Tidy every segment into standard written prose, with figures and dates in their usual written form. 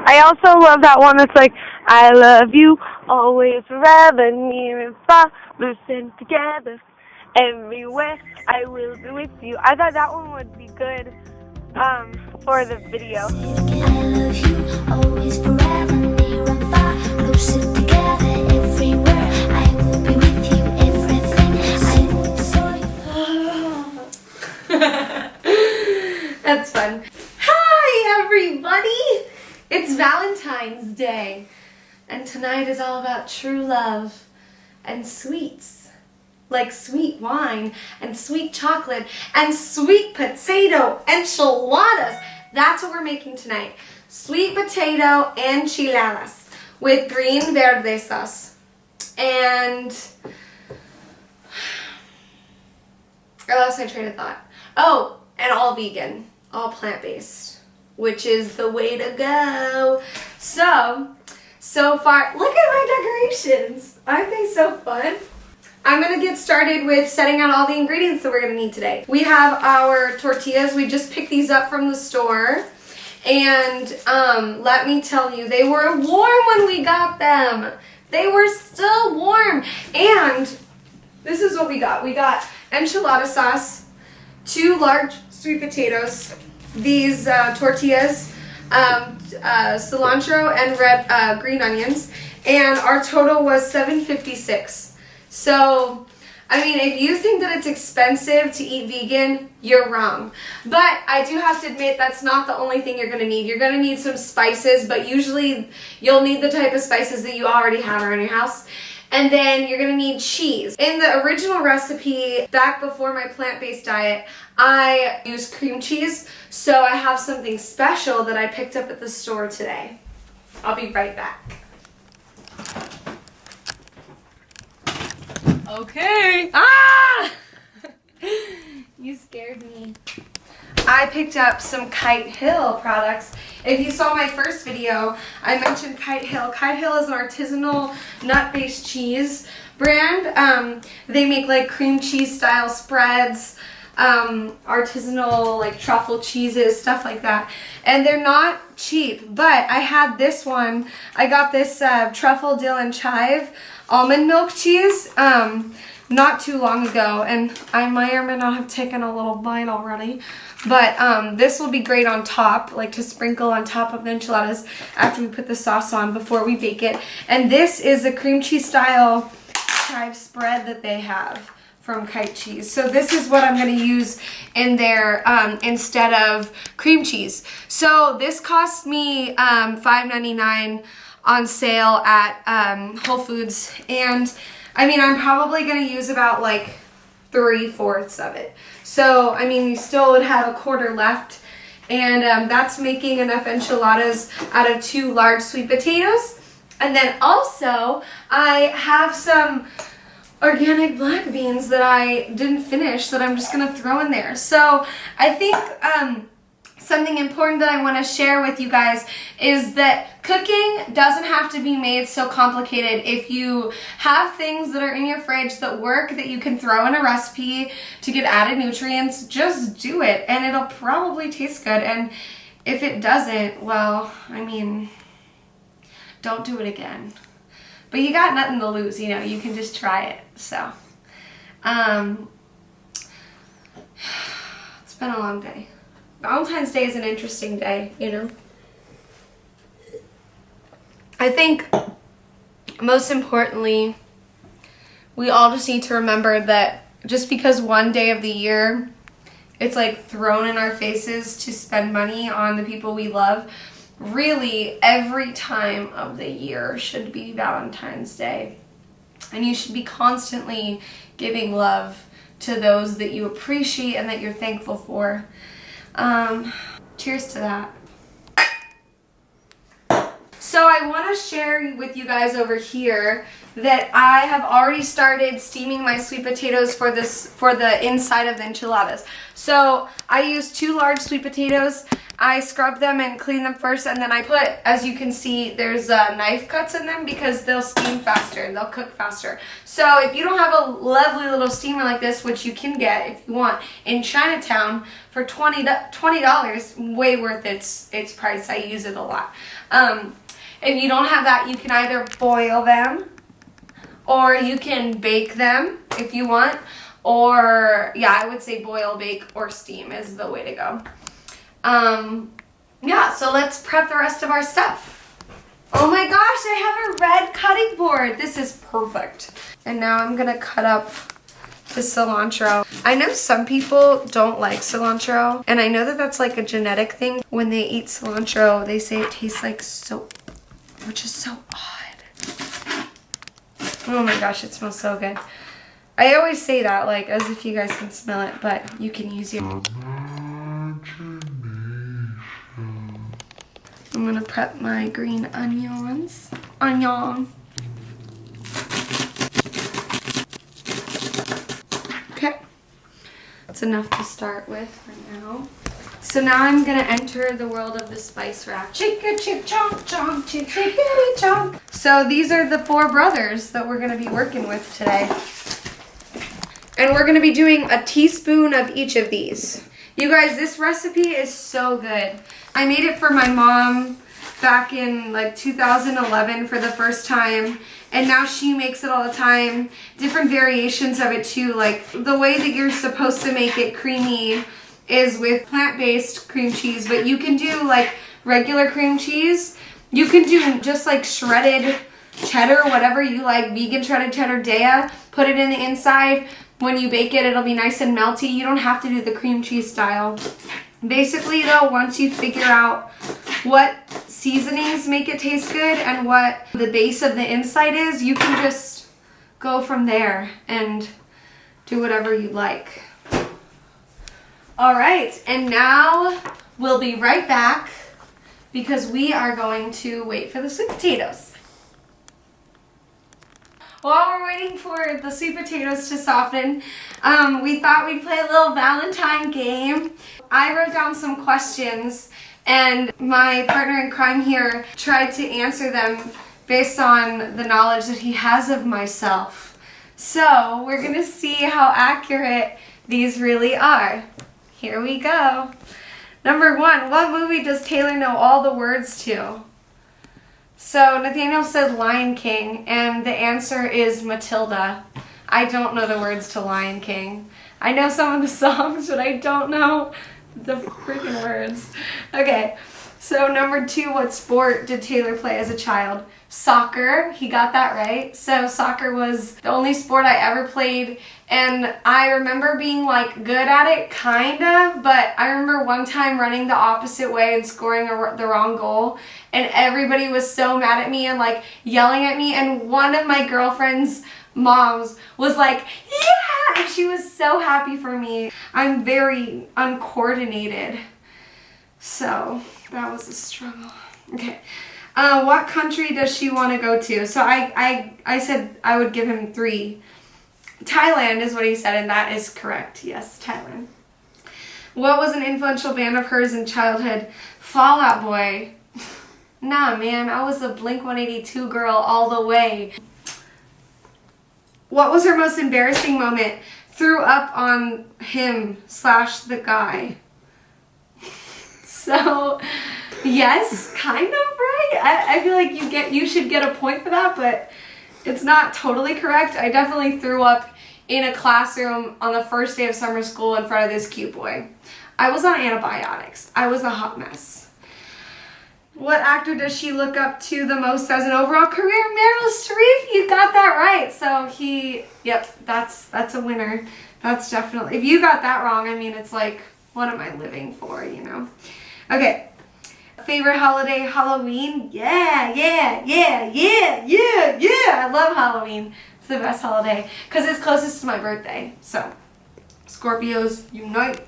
I also love that one that's like, I love you always, forever, near and far, listen together, everywhere, I will be with you. I thought that one would be good for the video. I love you always, forever, near and far, listen together, everywhere, I will be with you, everything, That's fun. Hi, everybody! It's Valentine's Day, and tonight is all about true love and sweets, like sweet wine and sweet chocolate and sweet potato enchiladas. That's what we're making tonight. Sweet potato enchiladas with green verde sauce. And I lost my train of thought. Oh, and all vegan, all plant-based, which is the way to go. So far, look at my decorations. Aren't they so fun? I'm gonna get started with setting out all the ingredients that we're gonna need today. We have our tortillas. We just picked these up from the store. And let me tell you, they were warm when we got them. They were still warm. And this is what we got. We got enchilada sauce, 2 large sweet potatoes, these tortillas, cilantro and red green onions, and our total was $7.56. So, I mean, if you think that it's expensive to eat vegan, you're wrong. But I do have to admit that's not the only thing you're going to need. You're going to need some spices, but usually you'll need the type of spices that you already have around your house. And then you're going to need cheese. In the original recipe, back before my plant-based diet, I used cream cheese. So I have something special that I picked up at the store today. I'll be right back. Okay. Ah! You scared me. I picked up some Kite Hill products. If you saw my first video, I mentioned Kite Hill. Kite Hill is an artisanal nut-based cheese brand. They make like cream cheese style spreads, artisanal like truffle cheeses, stuff like that. And they're not cheap, but I had this one. I got this truffle dill and chive almond milk cheese not too long ago, and I may or may not have taken a little bite already, but this will be great on top, like to sprinkle on top of the enchiladas after we put the sauce on before we bake it. And this is a cream cheese style chive spread that they have from Kite Cheese. So this is what I'm going to use in there instead of cream cheese. So this cost me $5.99 on sale at Whole Foods, and I mean, I'm probably going to use about like 3/4 of it. So, I mean, you still would have a quarter left, and that's making enough enchiladas out of 2 large sweet potatoes. And then also, I have some organic black beans that I didn't finish that I'm just going to throw in there. So, I think something important that I want to share with you guys is that cooking doesn't have to be made so complicated. If you have things that are in your fridge that work, that you can throw in a recipe to get added nutrients, just do it and it'll probably taste good. And if it doesn't, well, I mean, don't do it again. But you got nothing to lose, you know, you can just try it. So, it's been a long day. Valentine's Day is an interesting day, you know. I think most importantly, we all just need to remember that just because one day of the year it's like thrown in our faces to spend money on the people we love, really every time of the year should be Valentine's Day. And you should be constantly giving love to those that you appreciate and that you're thankful for. Cheers to that. So I want to share with you guys over here that I have already started steaming my sweet potatoes for the inside of the enchiladas. So I used 2 large sweet potatoes I scrub them and clean them first, and then I put, as you can see, there's knife cuts in them because they'll steam faster and they'll cook faster. So if you don't have a lovely little steamer like this, which you can get if you want in Chinatown for $20, way worth its price. I use it a lot. If you don't have that, you can either boil them or you can bake them if you want. Or, yeah, I would say boil, bake, or steam is the way to go. Yeah, so let's prep the rest of our stuff. Oh my gosh, I have a red cutting board. This is perfect. And now I'm going to cut up the cilantro. I know some people don't like cilantro, and I know that that's like a genetic thing. When they eat cilantro, they say it tastes like soap, which is so odd. Oh my gosh, it smells so good. I always say that, like, as if you guys can smell it, but you can use your... I'm gonna prep my green onions. Okay. That's enough to start with for now. So now I'm gonna enter the world of the spice rack. Chicka chip chomp chomp chip chickadee chomp. So these are the 4 brothers that we're gonna be working with today. And we're gonna be doing a teaspoon of each of these. You guys, this recipe is so good. I made it for my mom back in like 2011 for the first time. And now she makes it all the time. Different variations of it too. Like the way that you're supposed to make it creamy is with plant-based cream cheese. But you can do like regular cream cheese. You can do just like shredded cheddar, whatever you like. Vegan shredded cheddar Daya. Put it in the inside. When you bake it, it'll be nice and melty. You don't have to do the cream cheese style. Basically though, once you figure out what seasonings make it taste good and what the base of the inside is, you can just go from there and do whatever you like. All right, and now we'll be right back because we are going to wait for the sweet potatoes. While we're waiting for the sweet potatoes to soften, we thought we'd play a little Valentine game. I wrote down some questions, and my partner in crime here tried to answer them based on the knowledge that he has of myself. So we're gonna see how accurate these really are. Here we go. Number 1, what movie does Taylor know all the words to? So Nathaniel said Lion King, and the answer is Matilda. I don't know the words to Lion King. I know some of the songs, but I don't know the freaking words. Okay, so number 2, what sport did Taylor play as a child? Soccer. He got that right. So soccer was the only sport I ever played, and I remember being like good at it, kind of, but I remember one time running the opposite way and scoring the wrong goal, and everybody was so mad at me and like yelling at me, and one of my girlfriend's moms was like, yeah, and she was so happy for me. I'm very uncoordinated, so that was a struggle. Okay. What country does she want to go to? So I said I would give him 3. Thailand is what he said, and that is correct. Yes, Thailand. What was an influential band of hers in childhood? Fall Out Boy. Nah, man, I was a Blink-182 girl all the way. What was her most embarrassing moment? Threw up on him / the guy. So... yes, kind of, right? I feel like you should get a point for that, but it's not totally correct. I definitely threw up in a classroom on the first day of summer school in front of this cute boy. I was on antibiotics. I was a hot mess. What actor does she look up to the most as an overall career? Meryl Streep. You got that right. So yep, that's a winner. That's definitely, if you got that wrong, I mean, it's like, what am I living for, you know? Okay. Favorite holiday, Halloween? Yeah. I love Halloween. It's the best holiday because it's closest to my birthday. So, Scorpios unite.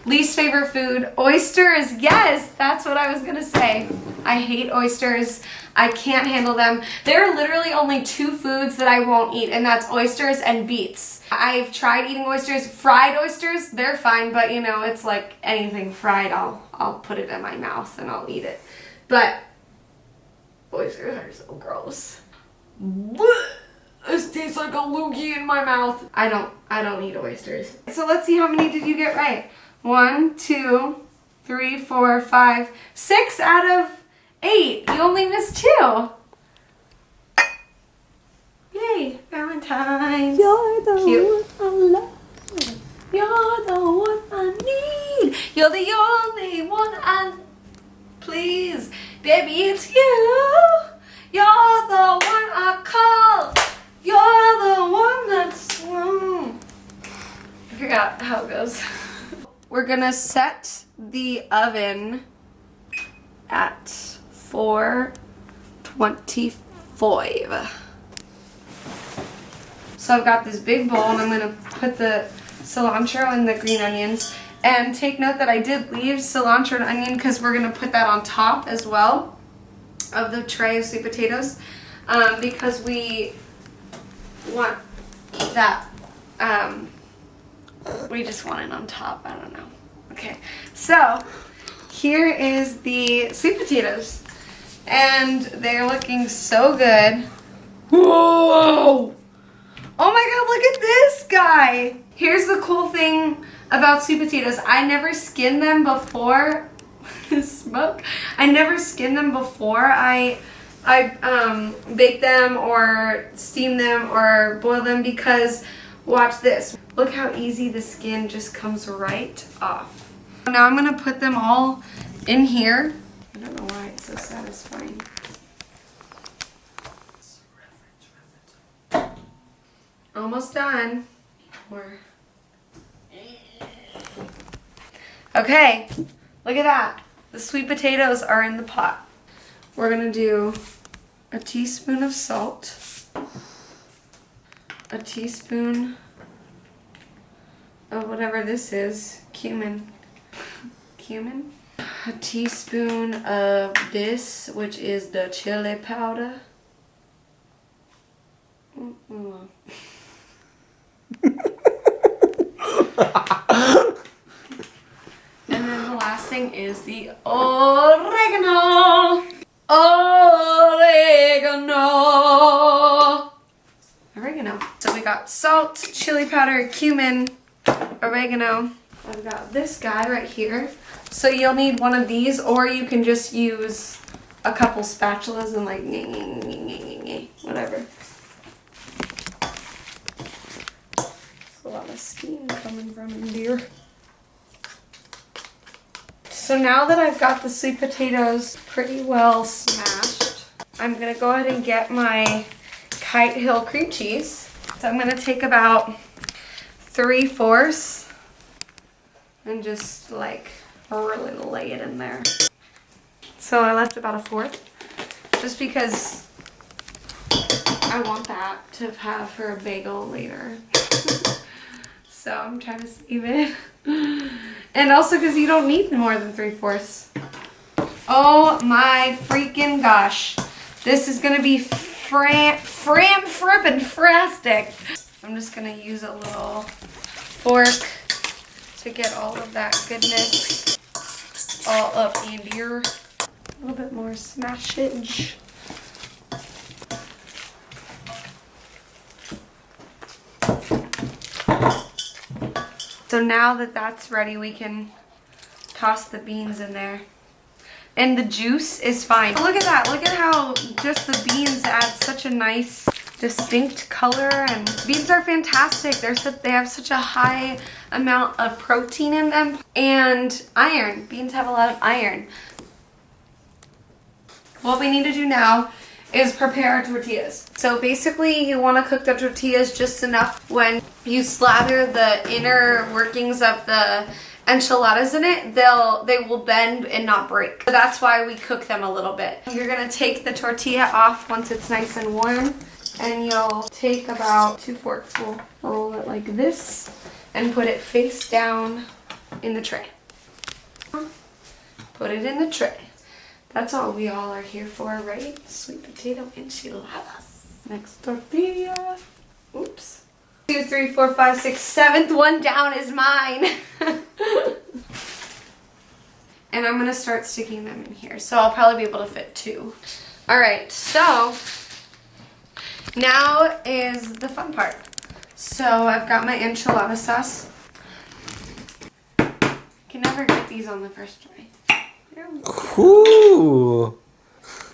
Least favorite food, oysters. Yes, that's what I was gonna say. I hate oysters. I can't handle them. There are literally only 2 foods that I won't eat, and that's oysters and beets. I've tried eating oysters. Fried oysters, they're fine, but you know, it's like anything fried, I'll I'll put it in my mouth and I'll eat it. But oysters are so gross. This tastes like a loogie in my mouth. I don't eat oysters. So let's see, how many did you get right? 1, 2, 3, 4, 5, 6 out of 8. You only missed 2. Yay, Valentine's. You're the Cute. one I love. You're the one I need. You're the only one I please. Baby, it's you. You're the one I call. You're the one that's... I forgot how it goes. We're gonna set the oven at 425. So I've got this big bowl and I'm gonna put the cilantro and the green onions. And take note that I did leave cilantro and onion because we're gonna put that on top as well of the tray of sweet potatoes, because we want that, we just want it on top. I don't know. Okay, so here is the sweet potatoes and they're looking so good. Whoa! Oh my god, look at this guy! Here's the cool thing about sweet potatoes. I never skin them before. Smoke. I never skin them before I bake them or steam them or boil them because, watch this. Look how easy the skin just comes right off. Now I'm gonna put them all in here. I don't know why it's so satisfying. Almost done. More. Okay, look at that. The sweet potatoes are in the pot. We're gonna do a teaspoon of salt, a teaspoon of whatever this is, cumin, a teaspoon of this, which is the chili powder. And then the last thing is the oregano. Oregano. So we got salt, chili powder, cumin, oregano. I've got this guy right here. So you'll need one of these, or you can just use a couple spatulas and like whatever. There's a lot of steam coming from in here. So now that I've got the sweet potatoes pretty well smashed, I'm gonna go ahead and get my Kite Hill cream cheese. So I'm gonna take about 3/4 and just like really lay it in there. So I left about 1/4 just because I want that to have for a bagel later. So I'm trying to save it. And also because you don't need more than 3/4. Oh my freaking gosh. This is gonna be frippin' frastic. I'm just gonna use a little fork to get all of that goodness all up in here. A little bit more smashage. So now that that's ready, we can toss the beans in there. And the juice is fine. Look at that. Look at how just the beans add such a nice, distinct color. And beans are fantastic. They have such a high amount of protein in them. And iron. Beans have a lot of iron. What we need to do now is prepare our tortillas. So basically you want to cook the tortillas just enough when you slather the inner workings of the enchiladas in it, they will bend and not break. So that's why we cook them a little bit. You're gonna take the tortilla off once it's nice and warm, and you'll take about 2 forks. We'll roll it like this and put it face down in the tray. Put it in the tray. That's all we all are here for, right? Sweet potato enchiladas. Next tortilla. Oops. 2, 3, 4, 5, 6, 7th one down is mine. And I'm gonna start sticking them in here. So I'll probably be able to fit 2. All right, so now is the fun part. So I've got my enchilada sauce. Can never get these on the first try. Ooh.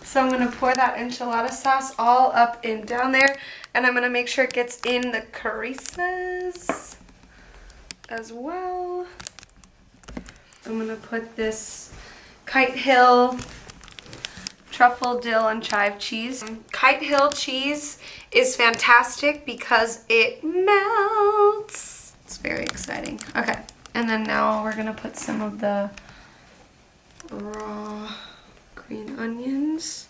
So I'm gonna pour that enchilada sauce all up and down there, and I'm gonna make sure it gets in the creases as well. I'm gonna put this Kite Hill truffle, dill, and chive cheese. Kite Hill cheese is fantastic because it melts. It's very exciting. Okay, and then now we're gonna put some of the raw green onions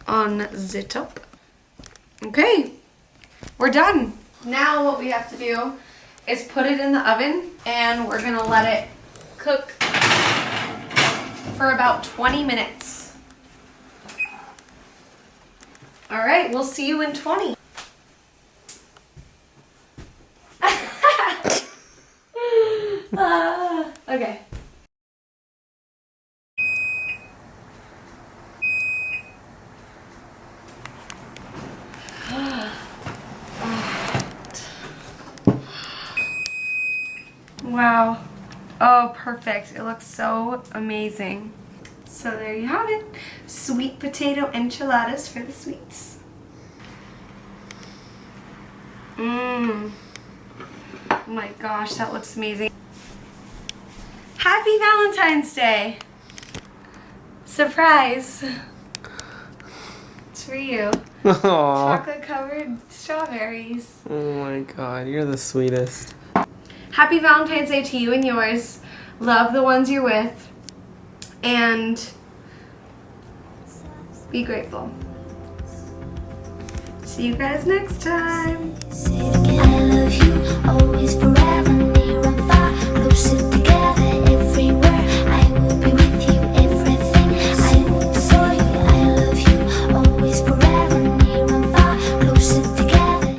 on the top. Okay, we're done. Now what we have to do is put it in the oven, and we're gonna let it cook for about 20 minutes. All right, we'll see you in 20. Okay. Wow. Oh, perfect. It looks so amazing. So there you have it. Sweet potato enchiladas for the sweets. Mmm. Oh my gosh, that looks amazing. Happy Valentine's Day. Surprise. It's for you. Aww. Chocolate covered strawberries. Oh my god, you're the sweetest. Happy Valentine's Day to you and yours. Love the ones you're with. And be grateful. See you guys next time. I love you always forever.